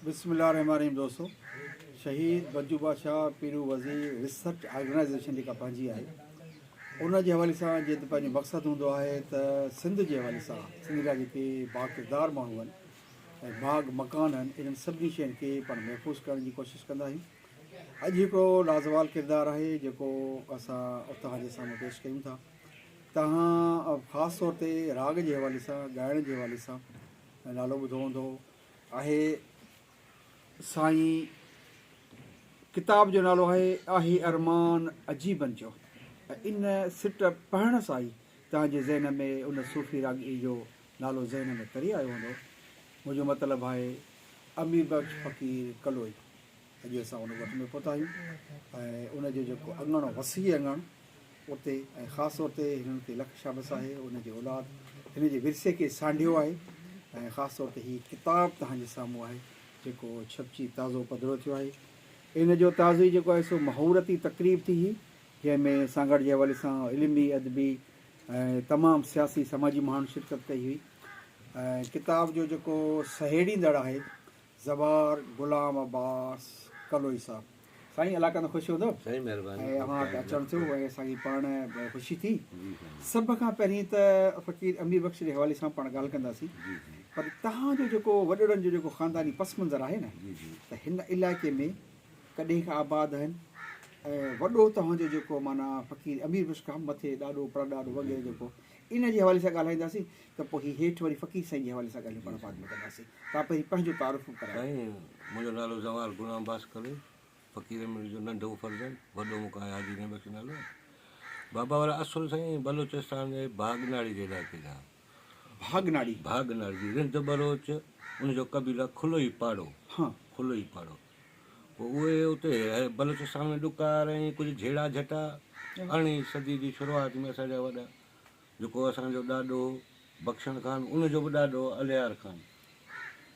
बिस्मिल्लाहिर्रहमानिर्रहीम दोस्तों, शहीद बज्जू बादशाह पीरू वज़ीर रिसर्च ऑर्गेनाइज़ेशन जेका पंहिंजी आहे उन जे हवाले सां जीअं त पंहिंजो मक़सदु हूंदो आहे त सिंध जे हवाले सां सिंध जा जेके बाकिरदार माण्हू आहिनि ऐं बाग़ मकान आहिनि, इन्हनि सभिनी शयुनि खे पाण महफ़ूज़ करण जी कोशिशि कंदा आहियूं। अॼु हिकिड़ो लाज़वाल किरदारु आहे जेको असां तव्हांजे साम्हूं पेश कयूं था। तव्हां ख़ासि तौर ते राग जे हवाले सां, ॻाइण जे हवाले सां नालो ॿुधो हूंदो आहे। साईं किताब जो नालो आहे अरमान अजीबन जो। इन सिट पढ़ण सां ई तव्हांजे ज़हन में उन सूफ़ी रागी जो नालो ज़हन में तरी आयो हूंदो। मुंहिंजो मतिलबु आहे अमीर बख्श फ़क़ीर कलोई। अॼु असां उन वक़्त में पहुता आहियूं ऐं उनजो जेको अङण वसी अङण उते ऐं ख़ासि तौर ते हिननि खे लख शाबस आहे, उनजे औलाद हिन जे विरसे खे सांढियो आहे ऐं ख़ासि तौर ते हीअ किताबु तव्हांजे साम्हूं आहे जेको छपजी ताज़ो पधिरो थियो आहे। इन जो ताज़ो जेको आहे सो महूरती तक़रीब थी हुई, जंहिंमें सांगड़ जे हवाले सां इल्मी अदबी ऐं तमामु सियासी समाजी माण्हुनि शिरकत कई हुई। ऐं किताब जो जेको सहेड़ींदड़ आहे ज़बार ग़ुलाम अब्बास कलोई साहब। साईं अलाह कंदो ख़ुशि हूंदो ऐं अव्हां वटि अचणु थियो ऐं असांजी पाण ख़ुशी थी। सभ खां पहिरीं त फ़क़ीर अमीर बख्श जे हवाले सां पाण ॻाल्हि कंदासीं, पर तव्हांजो जेको वॾड़नि जो जेको ख़ानदानी पस मंज़र आहे न, त हिन इलाइक़े में कॾहिं खां आबाद आहिनि ऐं वॾो तव्हांजो जेको माना फ़क़ीर अमीर बख्श खां मथे ॾाढो परॾाॾो वग़ैरह जेको इन जे हवाले सां ॻाल्हाईंदासीं त पोइ हीअ हेठि वरी फ़क़ीर साईं जे हवाले सां ॻाल्हियूं पाण बाद में कंदासीं। तव्हां पहिरीं पंहिंजो तारुफ़ करायो। मुंहिंजो नालो ज़वाल ग़ुलाम अब्बास कलोई, फ़क़ीर अमीर जो नंढो फर्ज़न, वॾो मुका आहे हाजी नेम बख्श नालो। बाबा वारा असुल साईं बलोचिस्तान जे भागनाड़ी जे इलाइक़े जा। भागनाड़ी जी रिंद बलोच, उनजो कबीला खुलोई पाड़ो। खुलोई पाड़ो पोइ उहे उते बलोचिस्तान में ॾुकार ऐं कुझु झेड़ा झटा 18वीं सदी जी शुरूआत में असांजा वॾा जेको असांजो ॾाॾो बख्शण ख़ान, उनजो बि ॾाॾो अलियार ख़ान,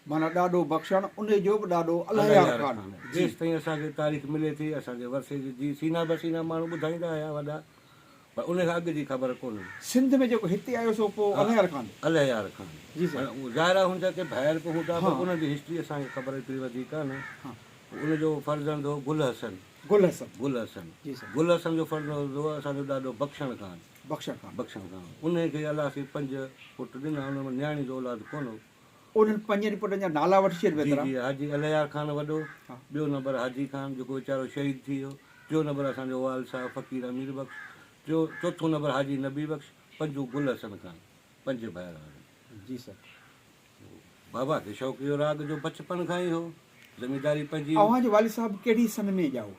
माना ॾाढो बख्शण उनजो बि ॾाढो अलियार ख़ान। जेसि ताईं असांखे तारीख़ मिले थी, असांजे वरसे जी सीना बसीना माण्हू ॿुधाईंदा हुया वॾा, पर उन खां अॻु जी ख़बर कोन्हे। सिंध में जेको हिते आयो सो पोइ अलियार ख़ान। अलियार ख़ान जी ज़ाहिरा हुनजा के ॿाहिरि पोइ हूंदा, पर उनजी हिस्ट्री असांखे ख़बर एतिरी वधीक कान्हे। उनजो फर्ज़ंद हो गुल हसन। गुल हसन जो फर्ज़ंद हो असांजो ॾाढो बख्शण ख़ान। उनखे अलाह खे 5 पुट ॾिना, उन में न्याणी जो औलाद कोन हो। उन्हनि 5 पुटनि जा नाला वठी छॾ। हाजी अलियार ख़ान वॾो, ॿियो नंबर हाजी ख़ान जेको वीचारो शहीद थी वियो, टियों नंबर असांजो वाल साहब फ़क़ीर अमीर बख्श, चोथों नंबर हाजी नबी बख्श, 5 गुल हसन ख़ान, 5 भाइर हुआ। जी सर। बाबा खे शौक़ इहो राग जो बचपन खां ई हो। ज़मींदारी पंहिंजी। अव्हांजे वालिद साहब कहिड़ी सन में ॼाओ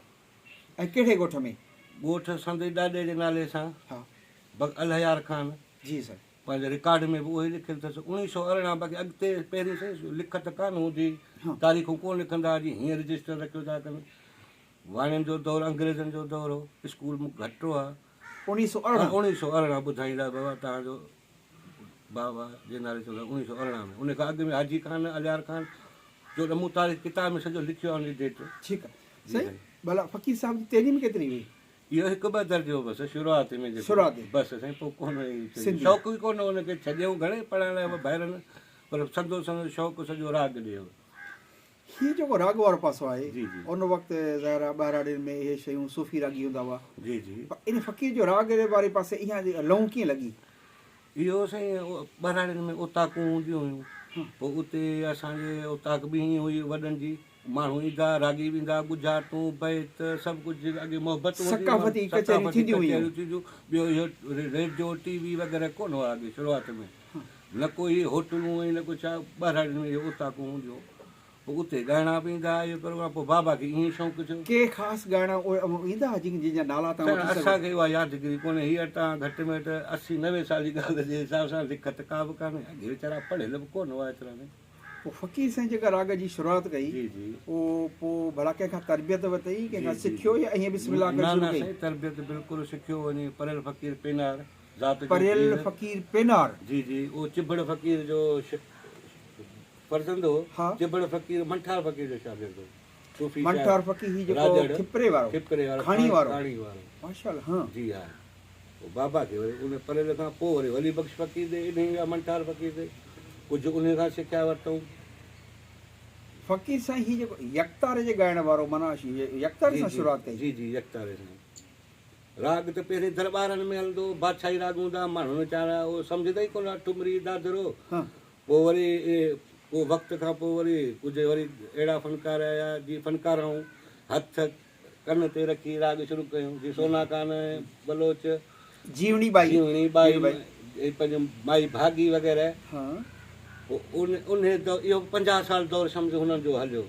ऐं कहिड़े ॻोठ में? ॻोठ संदे ॾाॾे जे नाले सां अलियार ख़ान। जी सर। पंहिंजे रिकॉर्ड में बि उहो ई लिखियलु अथसि 1918। बाक़ी अॻिते पहिरीं से लिखत कान हूंदी, तारीख़ूं कोन लिखंदा, अॼु हीअं रजिस्टर रखियो था कनि। वाणियुनि जो दौरु, अंग्रेज़नि जो दौरु हो, स्कूल घटि हुआ। 1918 ॿुधाईंदा बाबा तव्हांजो बाबा जे नाले सां 1918 में। उन खां अॻु में हाजी ख़ान, अलियार ख़ान जो मूं तारीख़ किताब में सॼो लिखियो आहे उन डेट। ठीकु आहे सही। भला फ़क़ीर साहब जी तइलीम केतिरी हुई? इहो 1-2 दर्जो बसि शुरूआत में बसि साईं, पोइ कोन शौक़ु ई कोन हुनखे। छॾियऊं घणे पढ़ण लाइ ॿाहिरि, पर संदो शौक़ु सॼो राग ॾियो। हीअ जेको राग वारो पासो आहे, उन वक़्तु ज़ाहिर ॿाहिराड़ियुनि में इहे शयूं सूफ़ी रागी हूंदा हुआ। जी इन फ़क़ीर जो राग वारे पासे इहा लहूं कीअं लॻी? इहो साईं ॿाहिराड़ियुनि में उताकूं हूंदियूं हुयूं, पोइ उते असांजे उताक बि हीअं हुई वॾनि जी, माण्हू ईंदा, रागी बि ईंदा, ॻुझाटूं बैत सभु कुझु अॻे मोहबत थींदियूं। ॿियो इहो रेडियो TV वग़ैरह कोन हुआ अॻे शुरूआत में, न कोई होटलूं ऐं न कुझु छा। ॿाहिराड़ियुनि में इहो उताकूं हूंदियूं, पोइ उते ॻाइणा बि ईंदा। इहो प्रोग्राम पोइ बाबा खे ईअं शौक़ु थियो। के ख़ासि ॻाइणा ईंदा जंहिंजा नाला असांखे उहा यादगिरी कोन्हे। हीअ तव्हां घटि में घटि 80-90 साल जी ॻाल्हि जे हिसाब सां लिखत का बि कान्हे। अॻे वीचारा पढ़ियल बि कोन हुआ एतिरा में। पोइ फ़क़ीर साईं जेका राग जी शुरूआत कई, उहो पोइ भला कंहिंखां तरबियत वरितई, कंहिंखां सिखियो या ईअं बिस्मिल्लाह करे शुरू कई? न तरबियत बिल्कुलु सिखियो वञी। पढ़ियल फ़क़ीर पेनार ज़ात, पढ़ियल फ़क़ीर पेनार। जी उहो चिबड़ फ़क़ीर जो फर्ज़ंद हो। चिबड़ फ़क़ीर मंठार फ़क़ीर जो शागिर्द हो। मंठार फ़क़ीर ही जेको खिपरे वारो खाणी वारो माशाअल्लाह। हां जी हा। बाबा खे वरी उन पढ़ियल खां पोइ वरी वली बख्श फ़क़ीर ॾे इन मंठार फ़क़ीर ॾे कुझु उन खां सिखिया वरितऊं। फ़क़ीर साईं ही जेको यकतारे जे ॻाइण वारो माना यकतारे सां शुरूआति कई। जी जी यकतारे सां। राग त पहिरें दरबारनि में हलंदो, बादशाही राग हूंदा, माण्हू वीचारा उहो सम्झंदा ई कोन, ठुमरी दादरो। पोइ वरी पोइ वक़्त खां पोइ वरी कुझु वरी अहिड़ा फनकार आया जीअं फनकारूं हथ कन ते रखी राग शुरू कयूं, जीअं सोना कान, बलोच, जीवनी बाई पंहिंजो माई भागी वग़ैरह। पोइ उन इहो 50 साल दौरु सम्झो हुननि जो हलियो।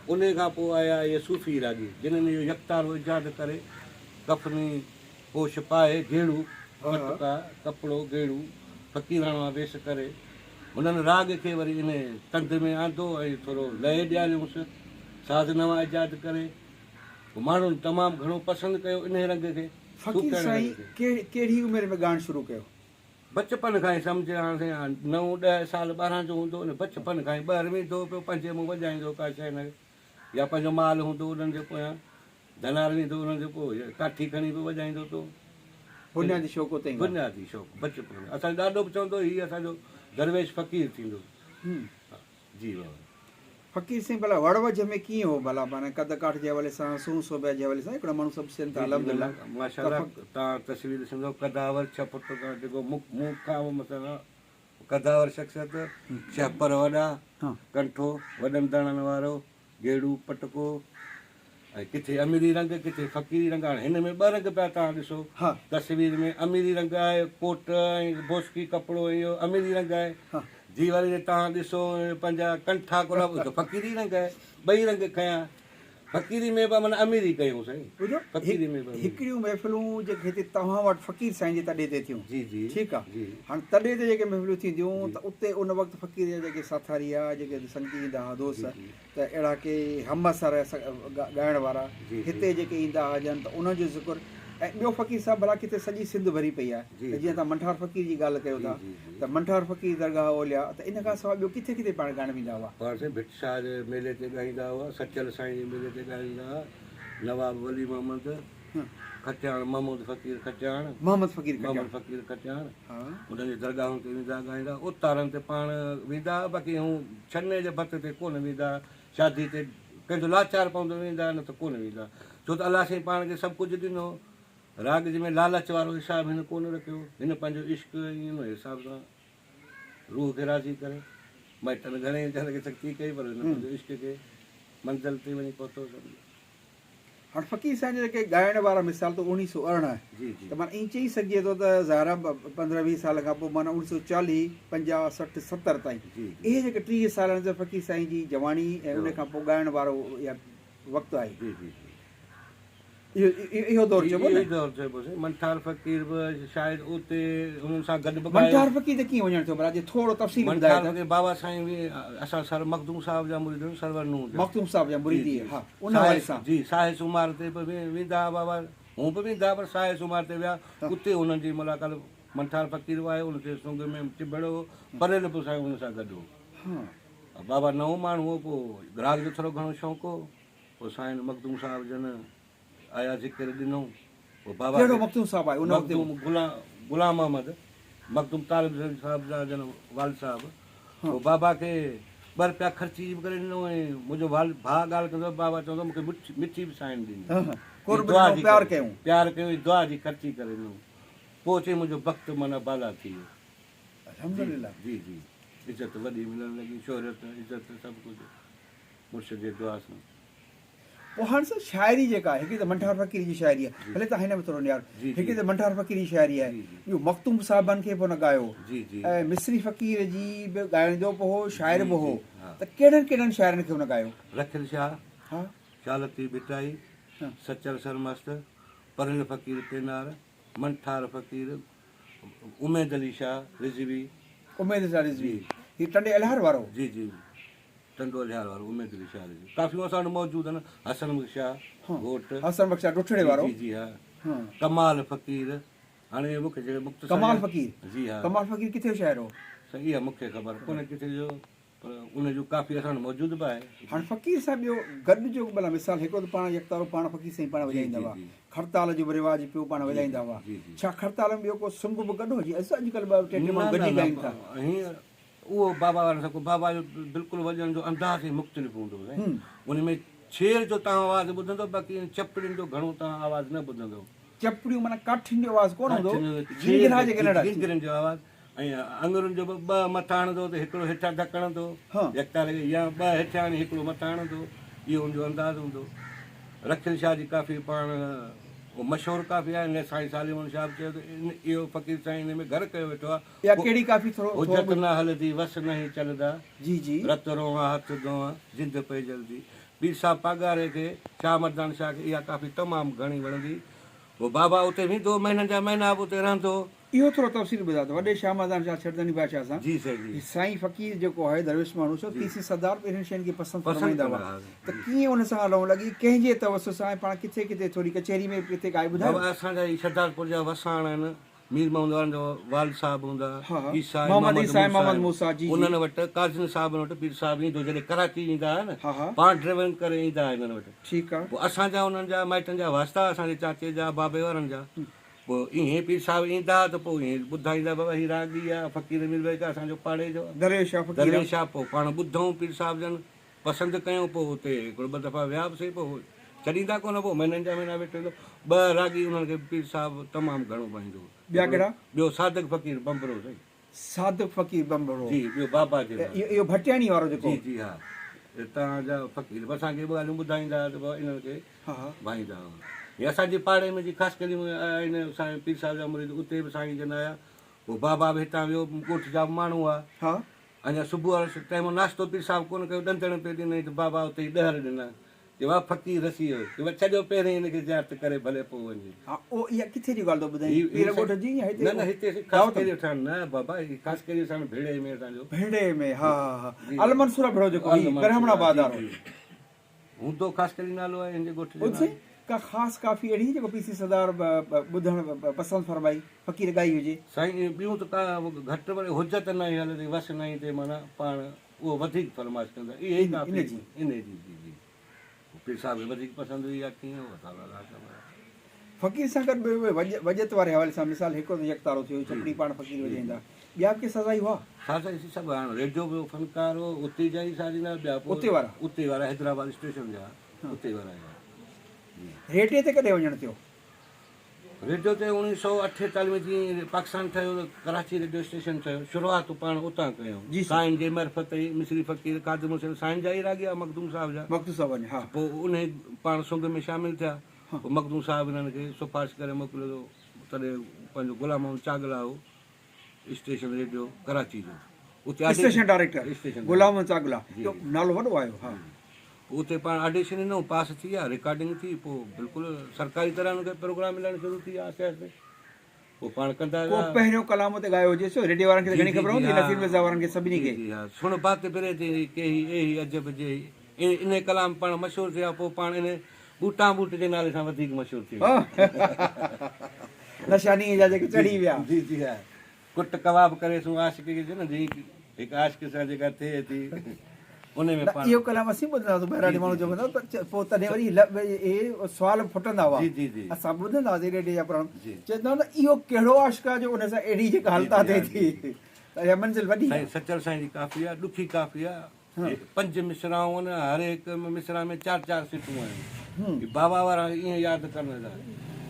उन खां पोइ आया इहे सूफ़ी रागी जिन्हनि इहो यकतारो इजाद करे कफनी पोश पाए घेड़ू पटका कपिड़ो घेड़ू फ़क़ीराणा वेश करे हुननि राग खे वरी इन तंद में आंदो ऐं थोरो लय ॾियारियोसि, साज़ नवां इजाद करे माण्हुनि तमामु घणो पसंदि कयो इन रंग खे। फ़क़ीर साईं कहिड़ी उमिरि में ॻाइणु शुरू कयो? बचपन खां ई सम्झ हाणे 9, 10 साल 12 जो हूंदो न, बचपन खां ई ॿाहिरि वेंदो पियो, पंहिंजे मूं वॼाईंदो का शइ न, या पंहिंजो माल हूंदो उन्हनि जे पोयां धनार वेंदो उन्हनि जे पोइ काठी खणी बि वॼाईंदो पियो। बुनियादी शौक़ु उते बुनियादी शौक़ु बचपन में। असांजो ॾाढो बि चवंदो हीउ असांजो दरवेश फ़क़ीर थींदो। जी बाबा। फ़क़ीर साईं भला वड़वज में कीअं हो भला, माना कद काठ जे हवाले सां, सूं सोबिया जे हवाले सां हिकिड़ा माण्हू सभु सिंध अल्हम्दुलिल्लाह माशाअल्लाह तव्हां तस्वीर ॾिसंदो, कदावर 6 फुट खां जेको मुंहुं खां मतिलबु कदावर शख़्सियत, 6 पर वॾा, कंठो वॾनि दणनि वारो, घेड़ू पटको, ऐं किथे अमीरी रंग किथे फ़क़ीरी रंग। हाणे हिन में 2 रंग पिया तव्हां ॾिसो तस्वीर में, अमीरी रंग आहे कोट ऐं बोस्की कपिड़ो, इहो अमीरी रंग आहे। जी वरी तव्हां ॾिसो पंहिंजा कंठा कोला फ़क़ीरी रंग आहे। 2 रंग खयां फ़क़ीरी में बि माना अमीरी कयूं साईं। फ़क़ीरी में बि हिकिड़ियूं महफ़िलूं जेके हिते तव्हां वटि फ़क़ीर साईं जे तॾे ते थियूं। जी जी ठीकु आहे। हाणे तॾे ते जेके महफ़िलूं थींदियूं त उते उन वक़्तु फ़क़ीर जा जेके साथारिया जेके संगी ईंदा हुआ दोस्त, त अहिड़ा के हमअसर ॻाइण वारा हिते जेके ईंदा हुजनि त उन्हनि जो ज़िक्र। ऐं ॿियो फ़क़ीर साहिबु भला किथे सॼी सिंध भरी पई आहे, त जीअं तव्हां मंठार फ़क़ीर जी ॻाल्हि कयो था त मंठार फ़क़ीर दरगाह ओलिया, त इन खां सवाइ ॿियो किथे किथे पाण ॻाइण वेंदा हुआ? पाण साईं भिट शाह जे मेले ते ॻाईंदा हुआ, सचल साईं जे मेले ते ॻाईंदा हुआ, नवाब वली मोहम्मद खटियाण, महमूद फ़क़ीर खटियाण, मोहम्मद फ़क़ीर खटियाण, उन्हनि जी दरगाहुनि ते वेंदा ॻाईंदा। उतारनि ते पाण वेंदा, बाक़ी हू छने जे भत ते कोन वेंदा, शादी ते कंहिंजो लाचार पवंदो वेंदा, न त कोन वेंदा, छो त अलाह साईं पाण खे सभु कुझु ॾिनो। राग जंहिंमें लालच वारो हिसाबु हिन कोन रखियो, हिन पंहिंजो इश्क इन हिसाब सां रूह खे राज़ी करे। माइटनि घणेई वीचारे खे सख़्ती कई पर हिन पंहिंजो इश्क खे मंज़िल ते वञी पहुतो। हाणे फ़क़ीर साईं जा जेके ॻाइण वारा मिसाल त 1918 त माना ईअं चई सघिजे थो त ज़ाहिर 15-20 साल खां पोइ माना 1940, 50, 60, 70 ताईं इहे जेके 30 सालनि जा फ़क़ीर साईं जी जवानी ऐं उन खां पोइ ॻाइण वारो इहा वक़्तु आहे। इहो दौरु चइबो न। मंठार फ़क़ीर बि शायदि उते हुननि सां गॾु बि मंठार फ़क़ीर ते कीअं वञणु थियो भला, थोरो तफ़सील ॿुधायो। बाबा साईं बि असां सर मखदूम साहिब जा मुरीद, सरवर नूर मखदूम साहिब जा मुरीदी, हा उन हवाले सां जी साहे सुमार ते बि वेंदा बाबा, हूं बि वेंदा पर साहे सुमार ते विया, उते हुननि जी मुलाक़ात मंठार फ़क़ीर आहे, उनखे सुंग में चिबड़ो पढ़ियल बि साईं हुन सां गॾु हो। बाबा नओं माण्हू हो, पोइ ग्राहक जो थोरो घणो शौक़ु हो, पोइ साईं मखदूम साहिब जन आया ज़िक्र ॾिनो। पोइ बाबा मखदूम साहिब आहे उन वक़्तु गुलाम अहमद मखदूम तालिब साहिब जा जन वाल साहिब, पोइ बाबा खे 2 रुपया ख़र्ची बि करे ॾिनो। ऐं मुंहिंजो भाउ ॻाल्हि कंदो, बाबा चवंदो मूंखे मिठी बि साइन ॾिनी, प्यार कयो, दुआ जी ख़र्ची करे ॾिनो। पोइ चई मुंहिंजो वक़्तु माना बाला थी वियो। अल्हम्दुलिल्लाह। जी जी इज़त वॾी मिलणु लॻी, शोहरत इज़त सभु कुझु मुर्शिद जे दुआ सां। पोइ हाणे सर शाइरी जेका आहे, हिकिड़ी त मंठार फ़क़ीर जी शाइरी आहे, भले तव्हां हिन में थोरो यार, हिकिड़ी त मंठार फ़क़ीर जी शाइरी आहे, इहो मखदूम साहिबनि खे पोइ न ॻायो, ऐं मिस्री फ़क़ीर जी बि ॻाइण जो बि हो, शाइर बि हो, त कहिड़नि कहिड़नि शाइरनि खे हुन ॻायो? रखियल शाह, हा शालती बिटाई, सचल सरमस्त, परियल फ़क़ीर पेनार, मंठार फ़क़ीर, उमेद अली शाह रिज़वी, उमेद शाह रिज़वी, हीउ टंडे अलिहार वारो? जी जी टंडो अलिहार वारो उमेद अली शाह रिज़वी, काफ़ी असां वटि मौजूदु आहिनि। हसन बख़्शा घोट, हसन बख़्शा ॾुठड़े वारो, जी जी हा। कमाल फ़क़ीर, हाणे मूंखे जेके मुख़्तसर कमाल फ़क़ीर, जी हा, कमाल फ़क़ीर किथे जो शाइर हो? सही आहे मूंखे ख़बर कोन्हे किथे जो, पर उन जो काफ़ी असां वटि मौजूदु बि आहे। हाणे फ़क़ीर साहिब ॿियो गॾु जो भला मिसाल, हिकिड़ो त पाण यकतारो पाण फ़क़ीर साईं पाण वॼाईंदा हुआ, खड़ताल जो बि रिवाज पियो पाण वॼाईंदा हुआ, छा खड़ताल में ॿियो को सुंग बि गॾु हुजे? अॼुकल्ह 2-3 माण्हू गॾिजी ॻाइनि था। उहो बाबा वारनि सां बाबा जो बिल्कुलु वॼण जो अंदाज़ ई मुख़्तलिफ़ हूंदो साईं। उन में छेर जो तव्हां आवाज़ु ॿुधंदो, बाक़ी चपड़ियुनि जो घणो तव्हां आवाज़ु न ॿुधंदो। चपड़ियूं माना काठियुनि जो आवाज़ कोन हूंदो, गिरगिरनि जो आवाज़ु। ऐं अंगुरनि जो बि ॿ मथां हणंदो त हिकिड़ो हेठां धक हणंदो यकतारे या ॿ हेठां हणी हिकिड़ो मथां हणंदो, इहो हुनजो अंदाज़ु हूंदो। रखियल शाह जी काफ़ी पाण उहो मशहूरु काफ़ी आहे। हिन साईं सालिमन शाह बि चयो त इहो फ़क़ीर साईं हिन में घर कयो वेठो आहे। या कहिड़ी काफ़ी थोरो हुजत न हलंदी वस नहीं चलंदा, जी जी रत रोआ हथ धोआ जिंद पे जल्दी। पीर साहब पागारे खे शाह मर्दान शाह खे इहा काफ़ी तमामु घणी वणंदी। पोइ बाबा उते वेंदो, महीननि जा महीना बि उते रहंदो। इहो थोरो तफ़सील ॿुधायो त वॾे शाह मर्दान शाह छॾंदी बादशाह सां जी साईं जी। साईं फ़क़ीर जेको आहे दरवेश माण्हू छो तीसरी सरदार पहिरियों शयुनि खे पसंदि फरमाईंदा हुआ, त कीअं हुन सां हलणु लॻी, कंहिंजे तवसु सां, पाण किथे किथे थोरी कचहरी में किथे काई ॿुधायो। बाबा असांजा ई शहदादपुर जा वसाण आहिनि, मीर मोहम्मद वारनि जो वाल साहिबु हूंदा, ईसा मोहम्मद मूसा जी, उन्हनि वटि काज़िन साहिब वटि पीर साहिबु ईंदो, जॾहिं कराची ईंदा हुआ न पाण ड्राइविंग करे ईंदा हुआ हिननि वटि। ठीकु आहे। पोइ असांजा उन्हनि जा माइटनि जा वास्ता, असांजे चाचे जा बाबे वारनि जा। पोइ ईअं पीर साहिबु ईंदा त पोइ ईअं ॿुधाईंदा बाबा हीअ रागी आहे फ़क़ीर मीर का असांजो पाड़े जो दरवेश शाह। पोइ पाण ॿुधूं पीर साहिब जन, पसंदि कयूं, पोइ हुते हिकिड़ो ॿ दफ़ा विया बि सही, पोइ छॾींदा कोन, पोइ महीननि जा महीना वेठो ॿ रागी उन्हनि खे पीर साहिबु तमामु घणो पाईंदो। ॿिया कहिड़ा? ॿियो सादिक फ़क़ीर बंबरो साईं। सादिक फ़क़ीर बंबरो जी, ॿियो बाबा जे इहो भटियाणी वारो जेको। जी जी हा, तव्हांजा फ़क़ीर असांखे ॿ ॻाल्हियूं ॿुधाईंदा त इन्हनि खे भाईंदा हुआ। हे असांजे पाड़े में जी ख़ासि करे आहिनि असांजे पीर साहिब जा मुरीद, उते बि साईं जन आया। पोइ बाबा बि हितां वियो, ॻोठ जा माण्हू आहे। अञा सुबुह वारो टाइम नाश्तो पीर साहिबु कोन कयो, ॾंदड़ पे ॾिनई त बाबा उते ई ॾहर ॾिना, की वाह फ़क़ीर रसी वियो, की वाह छॾियो पहिरीं हिनखे ज़ियारत करे भले पोइ वञे। इहा किथे जी ॻाल्हि थो ॿुधाई? न न हिते ख़ासि करे वठनि न बाबा, ख़ासि करे असां भेड़े में, असांजो भेड़े में अल मंसूरा भेड़ो जेको ब्रह्मणाबाद वारो हूंदो, ख़ासि करे नालो आहे हिन जे ॻोठ जो। का ख़ासि काफ़ी अहिड़ी जेको पीसी सरदार ॿुधणु पसंदि फरमाई, फ़क़ीर ॻाई हुजे? साईं ॿियूं त का घटि वरी हुजत न हलंदी, वस न ते माना पाण उहो वधीक फरमाइश कंदा, इहे ई इन जी जी पीर साहिब वधीक पसंदि हुई, या कीअं फ़क़ीर सां गॾु वजत वारे हवाले सां मिसाल हिकिड़ो त यकतारो थियो, चपड़ी पाण फ़क़ीर वॼाईंदा, ॿिया के सज़ाई हुआ? साज़ाई सभु हाणे रेडियो जो फ़नकार हो, उते जा ई सारींदा, ॿिया उते वारा हैदराबाद स्टेशन जा उते वारा। रेडियो ते कॾहिं वञणु थियो? रेडियो ते 1948 में जीअं पाकिस्तान ठहियो त कराची रेडियो स्टेशन ठहियो, शुरूआति पाण उतां कयूं। साईं जे मरफ़त ई मिस्री फ़क़ीर कादिर हुसैन साईं जा ई राॻिया मखदूम साहिब जा। मखदूम साहिब हा। पोइ उन पाण सुंग में शामिलु थिया। पोइ मखदूम साहिब हिननि खे सिफ़ारिश करे मोकिलियो, तॾहिं पंहिंजो गुलाम मोहम्मद चागला हो स्टेशन रेडियो कराची जो, उते स्टेशन डायरेक्टर गुलाम मोहम्मद चागला, नालो वॾो आयो। हा, उते पाण ऑडिशन ॾिनो, पास थी विया, रिकॉर्डिंग थी, पोइ बिल्कुलु सरकारी तरह हुनखे प्रोग्राम मिलणु शुरू थी विया आहिस्ते आहिस्ते। पोइ पाण कंदा पहिरियों कलाम ते ॻायो हुजे, रेडियो वारनि खे घणी ख़बर हूंदी, नसीर मिर्ज़ा वारनि खे सभिनी खे। सुण बात फिरे थी के ही अजब जे, इन कलाम पाण मशहूरु थिया। पोइ पाण इन बूटा बूट जे नाले सां वधीक मशहूरु थी विया, नशानी जा जेके चढ़ी विया। जी जी हा, कुट कबाब करे सुं आशिक खे न, जीअं हिकु आशिक सां जेका थिए थी उन में इहो कलाम असीं ॿुधंदासीं, बहिराणी माण्हू जो ॿुधंदा, पर पोइ तॾहिं वरी सुवाल फुटंदा हुआ, असां ॿुधंदा हुआसीं रेडियो जा प्रोग्राम, चवंदा हुआ इहो कहिड़ो आशिक आहे जो उन सां अहिड़ी जेका हालता थिए थी, मंज़िल वॾी। सचल साईं जी काफ़ी आहे, ॾुखी काफ़ी आहे, 5 मिसराऊं आहिनि, हर हिकु मिसरा में 4-4 सिटूं आहिनि। बाबा वारा ईअं यादि करण लाइ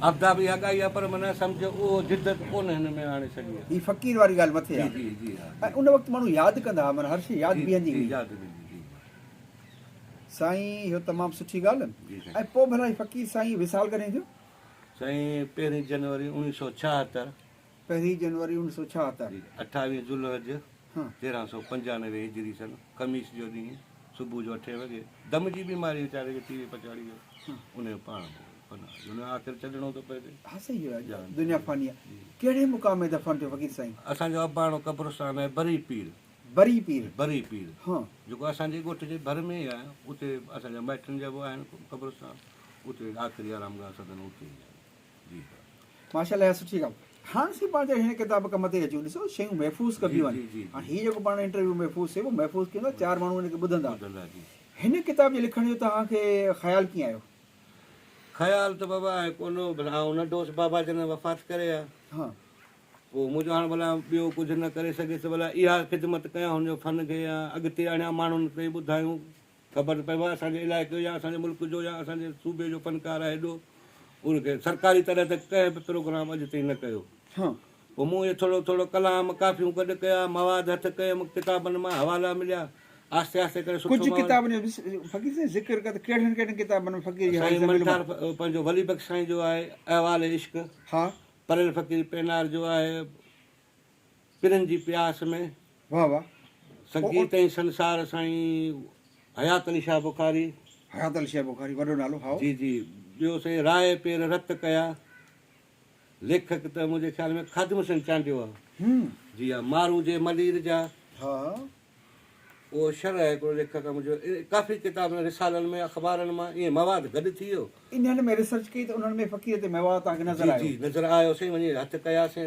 अब्दा बि हगाई आहे, पर माना सम्झो उहो जिदत कोन हिन में आणे छॾी आहे। हीअ फ़क़ीर वारी ॻाल्हि मथे आहे। जी जी हा, उन वक़्तु माण्हू यादि कंदा हुआ, माना हर शइ यादि बीहंदी हुई। साईं इहो तमामु सुठी ॻाल्हि। ऐं पोइ भला फ़क़ीर साईं विसाल कॾहिं थियो? साईं 1 जनवरी 1976। 1 जनवरी 1976। 28 जुलहज 1395 हिजरी सन, ख़मीस जो ॾींहुं सुबुह जो 8 वॻे दम जी बीमारी वीचारे खे थी पछाड़ी वियो, उन पाण आख़िर छॾिणो थो पए। हा सही आहे, दुनिया फ़ानी आहे। कहिड़े मुक़ाम में दफ़न थियो फ़क़ीर साईं? असांजो अबाणो क़ब्रस्तान आहे बरी पीर। बरी पीर? बरी पीर हा, जेको असांजे ॻोठ जे भर में ई आहे, उते असांजा माइटनि जा बि आहिनि क़ब्रस्तान, उते आख़िरी आरामगाह सदन उते ई आहे। जी माशाल्लाह, सुठी ॻाल्हि। हाणे सी पाण हिन किताब कम ते अचूं, ॾिसो शयूं महफ़ूज़ कबियूं आहिनि। हाणे हीअ जेको पाण इंटरव्यू महफ़ूज़ थिए, महफ़ूज़ कंदा, 4 माण्हू हिनखे ॿुधंदा। हिन किताब जे लिखण जो तव्हांखे ख़्यालु कीअं आयो? ख़्यालु त बाबा आहे कोन, नंढो बाबा जन वफ़ात करे आहे। हा, पोइ मुंहिंजो हाणे भला ॿियो कुझु न करे सघे त भला इहा ख़िदमत कयां हुनजो फन खे या अॻिते आणिया माण्हुनि खे ॿुधायूं ख़बर पए असांजे इलाइक़े जो या असांजे मुल्क जो या असांजे सूबे जो फनकार आहे हेॾो उनखे सरकारी तरह ते कंहिं बि प्रोग्राम अॼु ताईं न कयो पोइ मूं इहो थोरो थोरो कलाम काफ़ियूं गॾु कया मवाद हथ कयुमि किताबनि मां हवाला मिलिया आस्ते आस्ते करे कुझु किताबनि जो फ़क़ीर साईं ज़िक्र कर कहिड़ियुनि कहिड़ियुनि किताबनि में फ़क़ीर पंहिंजो वली बख़्श साईं जो आहे अहवाल इश्क हा परेल फ़क़ीर पेनार जो आहे पिरनि जी प्यास में वाह वाह संगीत ऐं संसार साईं हयात अली शाह बुखारी हयात अली शाह बुखारी वॾो नालो हा जी जी ॿियो साईं राय पेर रत कया लेखक त मुंहिंजे ख़्याल में ख़ादिम हुसैन चांडियो आहे जी हा मारू जे मलीर जा हा उहो शर आहे हिकिड़ो लेखक आहे मुंहिंजो काफ़ी किताब रिसालनि में अख़बारनि मां ईअं मवाद गॾु थी वियो इन्हनि में रिसर्च कई त उन्हनि में फ़क़ीर ते मवाद तव्हांखे नज़र आयो जी नज़र आयो साईं वञी हथु कयासीं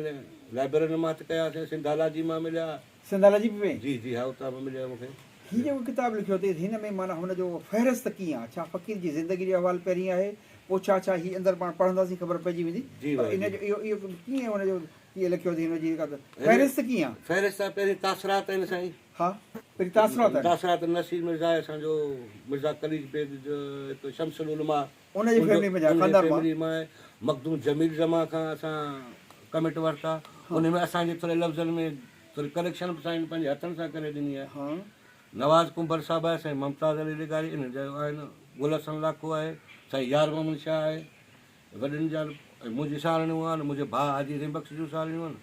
लाइब्रेरियुनि मां हथु कयासीं सिंधाला जी मां मिलिया सिंधाला जी बि जी जी हा उतां बि मिलिया मूंखे हीअ जेको किताब लिखियो अथई हिन में माना हुनजो फ़हिरिस्त कीअं आहे छा फ़क़ीर जी ज़िंदगी जो अहवालु पहिरीं आहे पोइ छा छा हीअ अंदरि पाण पढ़ंदासीं ख़बर पइजी वेंदी इनजो इहो इहो कीअं हुनजो कीअं लिखियो अथई हिनजी फ़हिरिस्त कीअं आहे फ़हिरिस्त आहे पहिरीं तासरात आहिनि साईं हा पहिरीं तासरात नसीर मिर्ज़ा आहे असांजो मिर्ज़ा कलीज बेग जो हिकु शमसुल उलमा उनजी फैमिली में आहे मखदूम जमील जमा खां असां कमिट वरिता उन में असांजे थोरे लफ़्ज़नि में थोरी करेक्शन बि साईं पंहिंजे हथनि सां करे ॾिनी आहे नवाज़ कुंबर साहिबु आहे साईं मुमताज़ अली लिगारी इन जा आहिनि गुल हसन लाखो आहे साईं यार मोहम्मद शाह आहे वॾनि जा मुंहिंजी सालणियूं आहिनि मुंहिंजे भाउ हाजी रिबक्स जूं सालणियूं आहिनि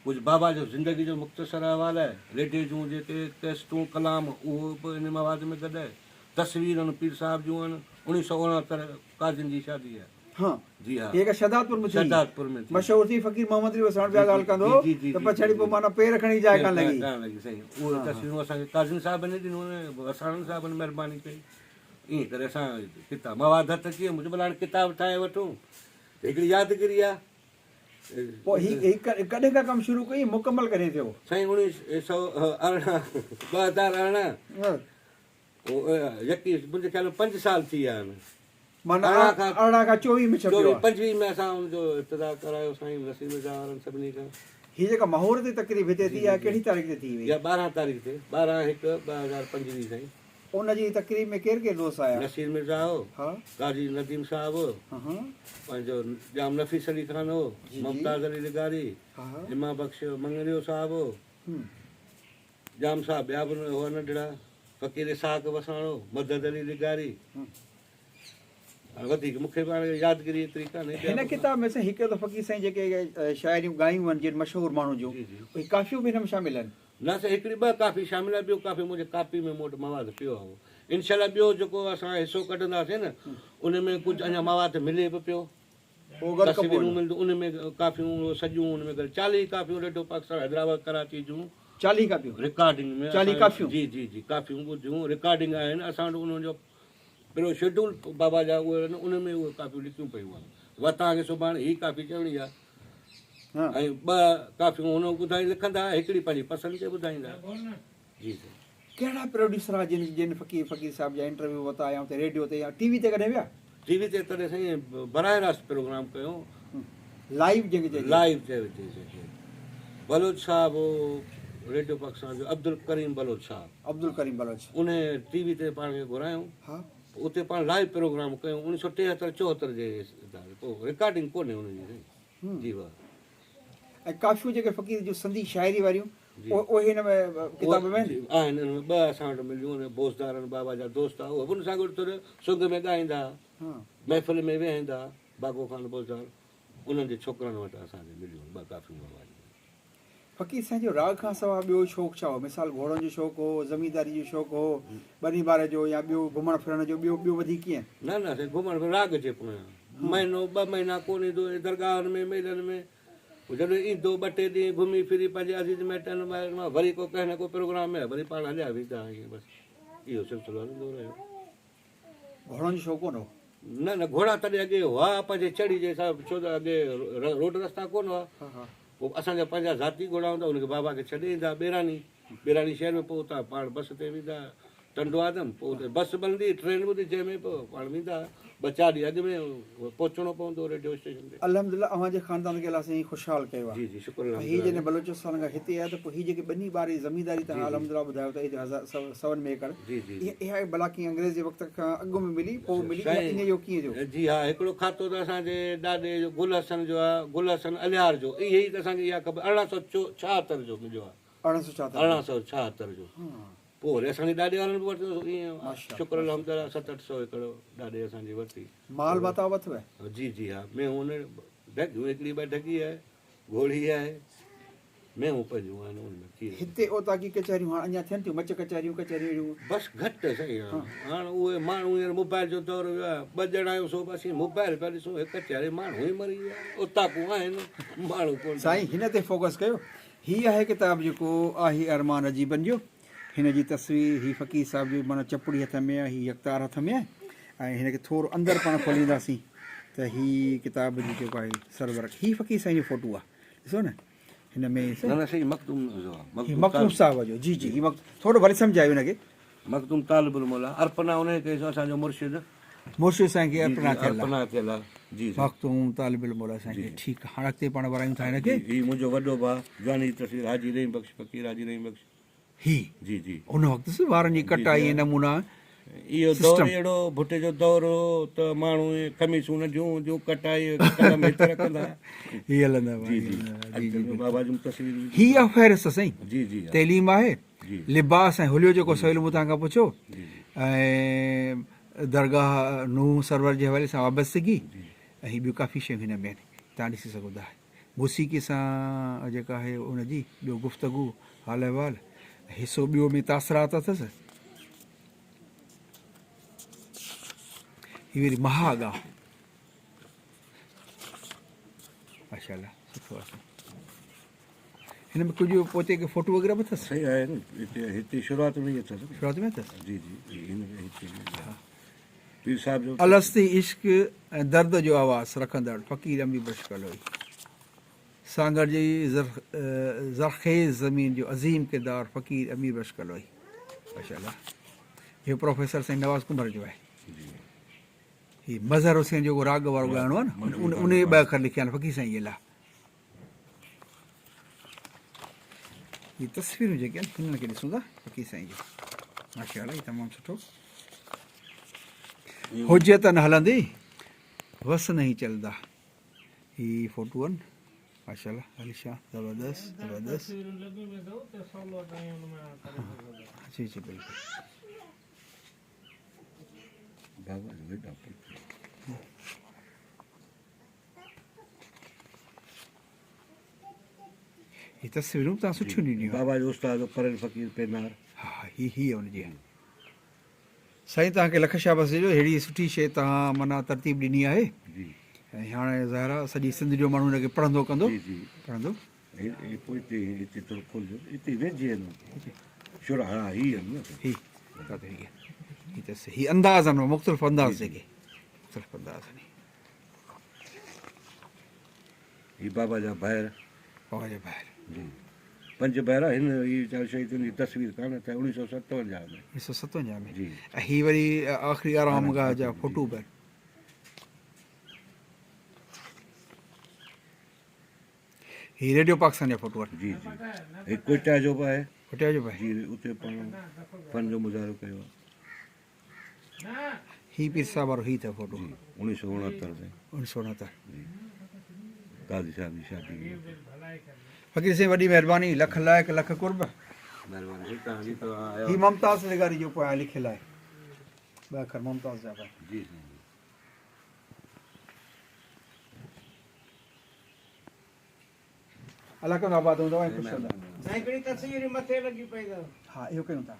कुझु बाबा जो ज़िंदगी जो मुख़्तसर अहवाल आहे रेडियो जूं जेके कैस्टूं कलाम उहो बि इन मवाद में गॾु आहे तस्वीरूं पीर साहिब जूं आहिनि 1969 काज़िन जी शादी आहे जी हा ये शहदादपुर में मशहूर थी फ़क़ीर मोहम्मद अली वसाण पिया ॻाल्हि कंदो त पछाड़ी पोइ माना पेर खणी जाइ कान लॻी सही उहे तस्वीरूं असांखे काज़िन साहिबनि ॾिनियूं वसाण साहिबनि महिरबानी कई ईअं करे असां किताब मवाद हथ अची मुंहिंजो भला हाणे किताब ठाहे वठूं हिकिड़ी यादगिरी आहे पोइ हीअ कॾहिं खां कमु शुरू कई मुकमल कॾहिं थियो साईं 2014 यकी मुंहिंजे ख़्याल में 5 साल थी विया आहिनि माना 18 खां 24 में 25 में असां हुनजो इब्तिदा करायो साईं नसीर मिर्ज़ा वारनि सभिनी खां हीअ जेका माहौर ते तकरीब हिते थी आहे कहिड़ी तारीख़ ते थी वई 12 तारीख़ ते 12/1/2025 साईं उनजी तकरीब में केरु केरु दोस्त आया नसीर मिर्ज़ा हो काजी नदीम साहब हो पंहिंजो जाम नफ़ीस अली ख़ान हो मुमताज़ अली लिगारी इमा बख्श मंगरियो साहब हो जाम साहब ॿिया बि हुआ नंढड़ा फ़क़ीर इसाक वसाणो मदद अली लिगारी वधीक मूंखे बि हाणे यादगिरी एतिरी कान्हे हिन किताब में साईं हिकु त फ़क़ीर साईं जेके शाइरियूं ॻायूं आहिनि जिन मशहूरु माण्हू जूं उहे काफ़ियूं बि हिन में शामिल आहिनि न साईं हिकिड़ी 2 काफ़ी शामिल आहे ॿियो काफ़ी मुंहिंजे कापी में मूं वटि मवाद पियो आहे इनशाला ॿियो जेको असां हिसो कढंदासीं न उन में कुझु अञा मवाद मिले बि पियो तस्वीरूं मिलंदियूं उन में काफ़ियूं सॼियूं उन में 40 काफ़ियूं रेडियो पाकिस्तान हैदराबाद कराची जूं 40 काफ़ियूं रिकॉर्डिंग में 40 काफ़ियूं जी जी जी काफ़ियूं ॿुधियूं रिकॉर्डिंग आहिनि असां वटि उनजो पहिरियों शेड्यूल बाबा जा उहे आहिनि उन में उहे काफ़ियूं लिखियूं पियूं आहिनि व तव्हांखे सुभाणे हीअ काफ़ी चवणी आहे ऐं 2 काफ़ियूं हुन ॿुधाई लिखंदा हिकिड़ी पंहिंजी पसंदि खे ॿुधाईंदा जी कहिड़ा प्रोड्यूसर आहे जिन फ़क़ीर साहिब जा इंटरव्यू वरिता या हुते रेडियो ते या टीवी ते कॾहिं विया टीवी ते तॾहिं साईं बराह रास्त प्रोग्राम कयो लाइव जंहिंखे लाइव बलोच साहब हो रेडियो पाकिस्तान जो अब्दुल करीम बलोच उन टीवी ते पाण खे घुरायूं उते पाण लाइव प्रोग्राम कयूं 1973-74 जे पोइ रिकॉर्डिंग कोन्हे हुनजी जी वाह ऐं काफ़ियूं जेके फ़क़ीर जूं सिंधी शाइरी वारियूं उहे हिन में किताब में आहिनि हिन में 2 असां वटि मिलियूं बोसदार आहिनि बाबा जा दोस्त आहे उहे हुन सां गॾु थोरो सुंग में ॻाईंदा महफ़िल में वेहंदा बागो ख़ान बोसदार उन्हनि जे छोकिरनि वटि असांखे मिलियूं 2 काफ़ियूं बाबा फ़क़ीर साईं जो राग खां सवाइ ॿियो शौक़ु छा हो मिसाल घोड़नि जो शौक़ु हो ज़मींदारी जो शौक़ु हो ॿनी ॿार जो या ॿियो घुमण फिरण जो ॿियो वधीक कीअं न साईं घुमण राग जे पोयां महीनो 2 महीना कोन ईंदो दरगाहनि में मेलनि में जॾहिं ईंदो 2 टे ॾींहं घुमी फिरी पंहिंजे अज़ीज़ मिटनि मां वरी को कंहिं न को प्रोग्राम में वरी पाण हलिया वेंदा ईअं बसि इहो सिलसिलो हलंदो रहियो घोड़नि जो शौक़ु कोन हो न घोड़ा तॾहिं अॻे हुआ पंहिंजे चढ़ी जे हिसाब छो त अॻे रोड रस्ता कोन हुआ पोइ असांजा पंहिंजा ज़ाती घोड़ा हूंदा हुनखे बाबा खे छॾे ईंदा ॿेरानी शहर में पोइ उतां पाण बस ते वेंदा टंडो आदम पोइ उते बस बंदी ट्रेन बि जंहिंमें पोइ पाण वेंदा 2-4 ॾींहं अॻु में पहुचणो पवंदो रेडियो स्टेशन ते। अल्हम्दुलिल्लाह अव्हांजे ख़ानदान खे अलाह साईं ख़ुशहाल कयो आहे। जी जी शुक्र हीअ जॾहिं बलोचिस्तान खां हिते आहे त पोइ हीअ जेके ॿनी ॿारी ज़मीनदारी तव्हां अल्हम्दुलिल्लाह ॿुधायो त सवन में एकड़ जी जी इहा भला कीअं अंग्रेज़ जे वक़्त खां अॻु में मिली पोइ मिली या इन जो कीअं जो? जी हा, हिकिड़ो खातो त असांजे ॾाॾे जो गुल हसन जो आहे, गुल हसन अलियार जो, इहे ई त असांखे इहा ख़बर 1876 जो मुंहिंजो आहे, 1876 जो। पोइ वरी असांजे ॾाॾे वारनि बि वरितो ईअं शुक्र अल्हम्दुलिल्लाह 700-800 एकड़ ॾाॾे असांजी वरिती। माल बताव अथव? जी जी हा, मेहूं ढगियूं हिकिड़ी ॿ ढगी आहे, घोड़ी आहे, मेहूं पंहिंजूं आहिनि उनमें। हिते ओता की कचहरियूं हाणे अञा थियनि थियूं, मच कचहरियूं कचहरियूं बसि घटि सही आहे। हाणे उहे माण्हू हींअर मोबाइल जो दौरु वियो आहे, 2 ॼणा आहियूं सो असीं मोबाइल पिया ॾिसूं, हिकु कचहरी माण्हू ई मरी विया, उताकूं आहिनि माण्हू कोन। साईं हिन ते फोकस कयो। हीअ आहे किताबु जेको आहे अरमान अजीबन जो, हिन जी तस्वीर ही फ़क़ीर साहिब जी माना चपड़ी हथ में आहे, हीअ यकतार हथ में आहे ऐं हिनखे थोरो अंदरि पाण खोलींदासीं त हीअ किताब जी जेको आहे सरवरक ही फ़क़ीर साईं जो फोटो आहे, ॾिसो न हिन में सही मखदूम जो आहे, मखदूम साहिब जो। जी जी ही थोरो भले सम्झायो हिनखे। मखदूम तालिबुल मौला अर्पना उन खे असांजो मुर्शिद साईं खे अर्पना थियल आहे। जी मखदूम तालिबुल मौला साईं खे। ठीकु आहे, हाणे अॻिते पाण वरायूं था हिनखे। हीउ मुंहिंजो वॾो भाउ जवानी तस्वीर हाजी रहीम बख़्श, फ़क़ीर हाजी रहीम बख़्श। ही जी जी उन वक़्तु वारनि जी कटाई ऐं नमूना इहो दौरु अहिड़ो भुटे जो दौरु हो त माण्हू कमीसूं नंढियूं जूं कटाई कलम हिते रखंदा। हीअ हलंदा जी जी बाबा जूं तस्वीरूं हीअ आहे फ़हिरिस्त साईं। जी जी तइलीम आहे, लिबास ऐं हुलियो जेको सवेल मूं तव्हां खां पुछो, ऐं दरगाह नूह सरवर जे हवाले सां वाबस्तगी ऐं हीअ ॿियूं काफ़ी शयूं हिन में आहिनि, तव्हां ॾिसी सघो था। मूसीक़ी सां जेका आहे उनजी ॿियो गुफ़्तगू हाल अहिवाल, हिसो ॿियो में तासरात अथसि। हीअ वरी महाग आहे माशाल्लाह, सुठो आहे। हिन में कुझु पोते के फोटो वग़ैरह बि अथसि? सही आहे न, हिते शुरूआत में ई अथसि। शुरूआत में अथसि? जी जी पीर साहिब जो अलस्ती इश्क ऐं दर्द जो आवाज़ रखंदड़ फ़क़ीर अमीर बख़्श कलोई। सांगर जी ज़रख़ेज़ ज़मीन जो अज़ीम किरदार फ़क़ीर अमीर बख़्श कलोई माशाल्लाह। इहो प्रोफेसर साईं नवाज़ कुंभर जो आहे। हीअ मज़हर हुसैन जेको राग वारो ॻाइणो आहे न, उन 2 अखर लिखिया आहिनि फ़क़ीर साईं जे लाइ। हीअ तस्वीरूं जेके आहिनि हिननि खे ॾिसूं था फ़क़ीर साईं जो माशाल्लाह, हीअ तमामु सुठो। हुजत न हलंदी वस नहीं चलदा, हीअ फोटू आहिनि माशाल्लाह। अलीशा ज़बरदस्त ज़बरदस्त। जी जी बिल्कुलु। हीअ तस्वीरूं तव्हां सुठियूं ॾिनियूं। बाबा जो उस्ताद परेल फ़क़ीर पेनार। हा हीअ हुनजी आहे साईं। तव्हांखे लख शाबाश ॾिजो, अहिड़ी सुठी शइ तव्हां माना तरतीब ॾिनी आहे। ऐं हाणे ज़ाहिर आहे सॼी सिंध जो माण्हू हिनखे पढ़ंदो कंदो पढ़ंदो। ही अंदाज़ आहिनि मुख़्तलिफ़ अंदाज़ जेके मुख़्तलिफ़ अंदाज़ आहिनि। हीअ बाबा जा ॿाहिरि, बाबा जा ॿाहिरि 5 ॿाहिरि हिन हीअ शहीद जी तस्वीर कान त 1957 में। 1957 में। ऐं हीअ वरी आख़िरी आरामगाह जा फोटू बि आहिनि। हीअ रेडियो पाकिस्तान जा फोटू आहिनि। जी जी हिकु कोटा जो बि आहे। कोटा जो बि आहे। जी उते पाण फन जो मुज़ाहिरो कयो आहे। ही पीर साहिब वारो ही अथव फोटो 1969 में। 1969 काज़ी साहिब जी शादी। फ़क़ीर साईं वॾी महिरबानी, लख लाइक़ लख कुर्ब। महिरबानी। ही मुमताज़ निगारी जो पोयां लिखियलु आहे, 2 अखर मुमताज़ जा बि। जी अलाह कंदो आबाद हूंदो ऐं ख़ुशि हूंदा। साईं हिकिड़ी तस्वीर मथे लॻी पई अथव। हा इहो कयूं था।